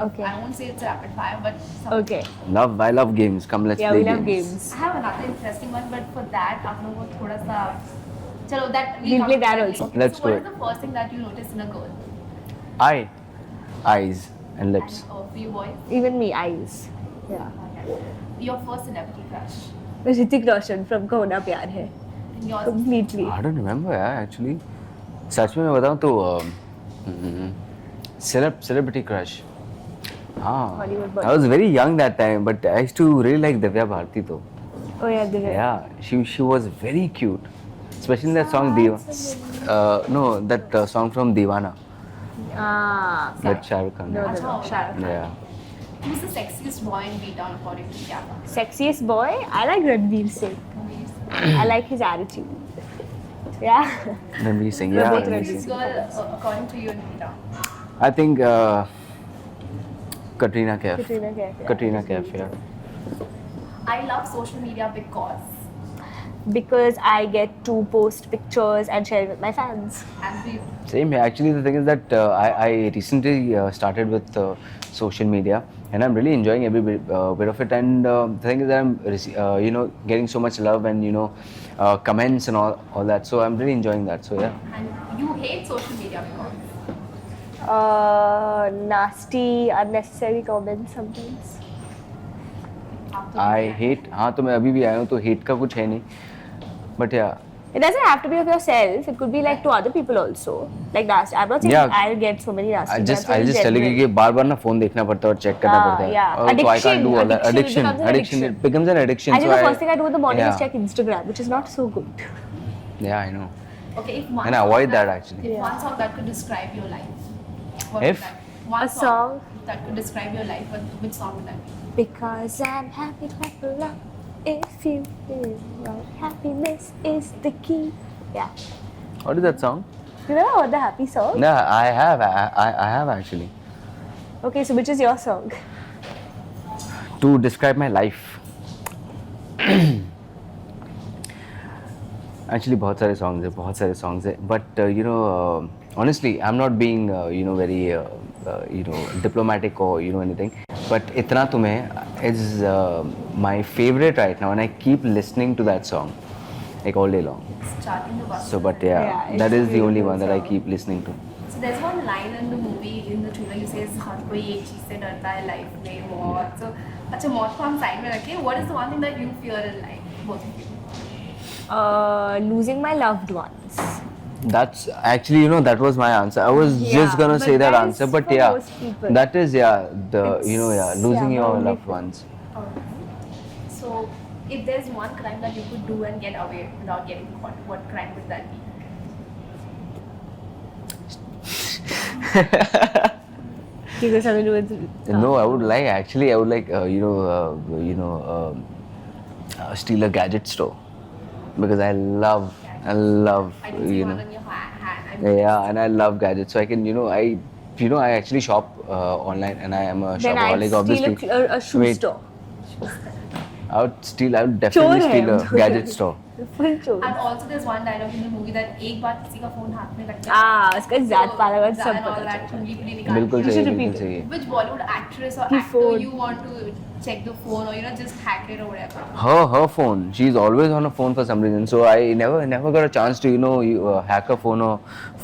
Okay. I won't say it's rapid fire, but Okay. I love games. Come, let's Yeah, play we love games. games. I have another interesting one, but for that, आप लोगों को थोड़ा सा चलो that We'll play that also. Let's so do what it. is the first thing that you notice in a girl? Eyes and lips. And for you boys, Even me, eyes. Yeah. your first celebrity crush. Hrithik Roshan from Kaho Na Pyar Hai. And yours. Completely. I don't remember actually. सच में मैं बताऊँ तो celebrity crush. हाँ. Hollywood boy. I was very young that time, but I used to really like Divya Bharti though. Oh yeah, the Yeah, she was very cute, especially in that song that song from Deewana, Ah. that Shah Rukh Khan. No, had. no, no. Shah Rukh Khan. Yeah. Who's the sexiest boy in B-Town according to Kyaba? Sexiest boy? I like Ranveer Singh. I like his attitude. Yeah. Ranveer Singh. We're Yeah. both Ranveer Ranveer Singh. Girl, according to you in B-Town. I think Katrina Kaif. Katrina Kaif. Yeah. Katrina Kaif. Yeah. I love social media Because I get to post pictures and share it with my fans. and we Same here. Actually, the thing is that I recently started with social media, and I'm really enjoying every bit of it. And the thing is that I'm, getting so much love and comments and all that. So I'm really enjoying that. So yeah. and you hate social media because Nasty, unnecessary comments sometimes. I hate. हाँ तो मैं अभी भी आया हूँ तो hate का कुछ है नहीं. But yeah. It doesn't have to be of yourself. It could be like to other people also. Like nasty. I'm not saying Yeah. I'll get so many nasty. I'll just comments, tell you genuine. कि बार-बार ना phone देखना पड़ता है और check करना पड़ता है. yeah. So I can't do all that. Addiction. Addiction. It becomes an addiction. I think so the first thing I do in the morning is yeah. check Instagram, which is not so good. Yeah, I know. okay, if one And I song avoid that actually. If Yeah. one song that could describe your life, what If? would that be? One A song? that could describe your life, which song would that be? Because I'm happy to have a lot. If you feel right, happiness is the key. Yeah. What is that song? You never heard the happy song? No, I have. I have actually. Okay, so which is your song? To describe my life. Actually, बहुत सारे songs हैं. But honestly, I'm not being very diplomatic or anything. But इतना तुम्हें is my favorite right now, and I keep listening to that song like all day long. Starting the bus. So, but Yeah, it's that a is the only beautiful one that I song. keep listening to. So there's one line in the movie in the trailer you says हर कोई एक चीज से डरता है life में मौत. So अच्छा मौत को हम side में रखें. What is the one thing that you fear in life, both of you? Losing my loved ones. That's actually, that was my answer. I was just gonna but say that that answer, is but for yeah, most people. that is It's- losing yeah, your only loved for- ones. So if there's one crime that you could do and get away without getting caught, what crime would that be? Because something to do with. No, I would like steal a gadget store because I love I can see one on your hand. yeah, and I love gadgets. So I can I actually shop online, and I am a Then I'd shopaholic. Obviously, steal a shoe Wait. store. I would definitely Chor hai steal a hum. gadget store. Full chore. And also there's one dialogue in the movie that एक बार किसी का phone हाथ में लग जाए. उसका जात पालागत सब and all पता that चलता है. उंगली पुंगली निकाल बिल्कुल के. सही, should बिल्कुल repeat सही. Which Bollywood actress or He actor phone. you want to check the phone or just hack it or whatever? Her phone. She's always on her phone for some reason. So I never got a chance to hack her phone or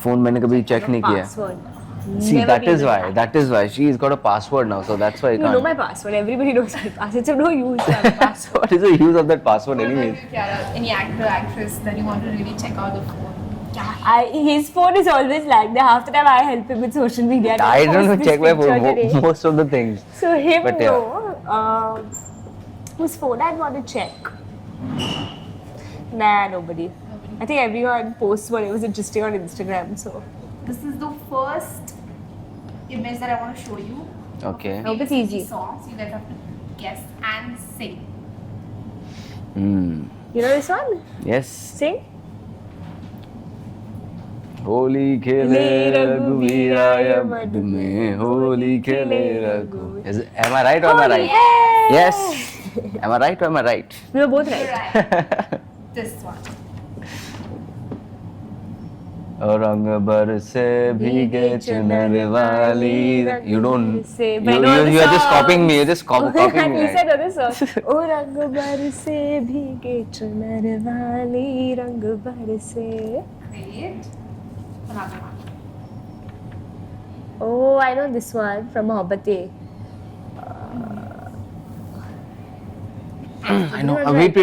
phone मैंने कभी check नहीं किया. Password. See, Never that been is able to why. hack. That is why she's got a password now. So that's why I You can't. know my password. Everybody knows my password. It's of no use to have a password. So what is the use of that password What about anyways? you, Kiara? Any actor, actress that you want to really check out the phone? His phone is always like that. Half the time I help him with social media. I don't Post know, this check my picture phone, today. most of the things. So him, But yeah. no. Whose phone I'd want to check? Nah, nobody. I think everyone posts what was interesting on Instagram. So This is the first image that I want to show you. Okay. I hope it's Maybe easy. songs you guys have to guess and sing. Hmm. you know this one? Yes. Sing. Holi खेले रघुवीरा या मद में होली खेले Raghu. Am I right or am I right? Yes. Am I right or am I right? We were both right. Right. This one. और रंग बरसे भीगे चुनर वाली. You don't. Say, You, but I know you, the you are just song. copying me. You're just copying me. You right? said other song. ओ रंग बरसे भीगे चुनर वाली रंग बरसे. Great. Another one. Oh, I know this one from Mohabbatein. I know. Wait.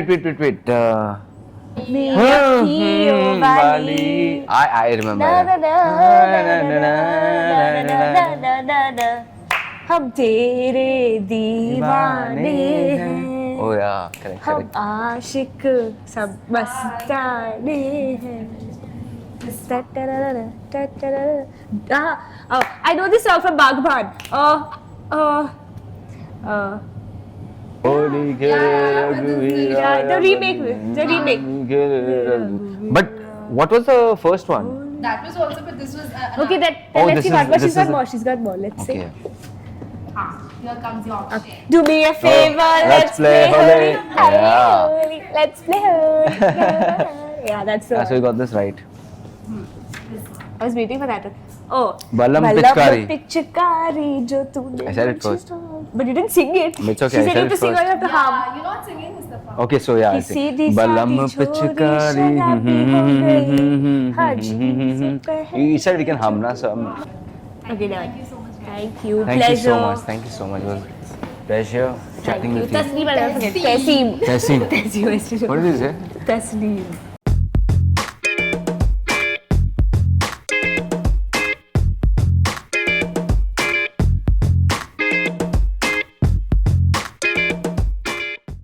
अखियों वाली. I remember. ना ना that. ना ना ना ना ना ना ना. हम तेरे दीवाने हैं. Oh yeah, correct. हम आशिक सब मस्ताने हैं. I know this song from Bagban. The remake. But what was the first one? That was also, but this was. Okay, Oh, let's this see is- what, but this she's got is- more. She's got more. Let's see. Okay. Here comes your share. Do me a favor, let's play Holi. Yeah. Holi. Let's play Holi. Yeah, that's the So you one. got this right. I was waiting for that one. Oh, Ballam Pichkari. Pichkari, jo tune I said it first. But you didn't sing it. It's okay, She I said said you it to sing, first. or you have to hum. Yeah, you're not singing, Mustafa. Okay, so yeah, I'll किसी sing. दी Ballam शादी छोड़ी Pichkari. शराबी हो गई, हाजी से पहले. You said we can hum na, so Okay, done. Thank you so much. Thank you. thank you Pleasure. so much. Thank you so much. It was a pleasure Thank chatting you. with you. Tasneem, I don't forget. Tasneem. Tessim. Tasneem. What did you say? Tasneem.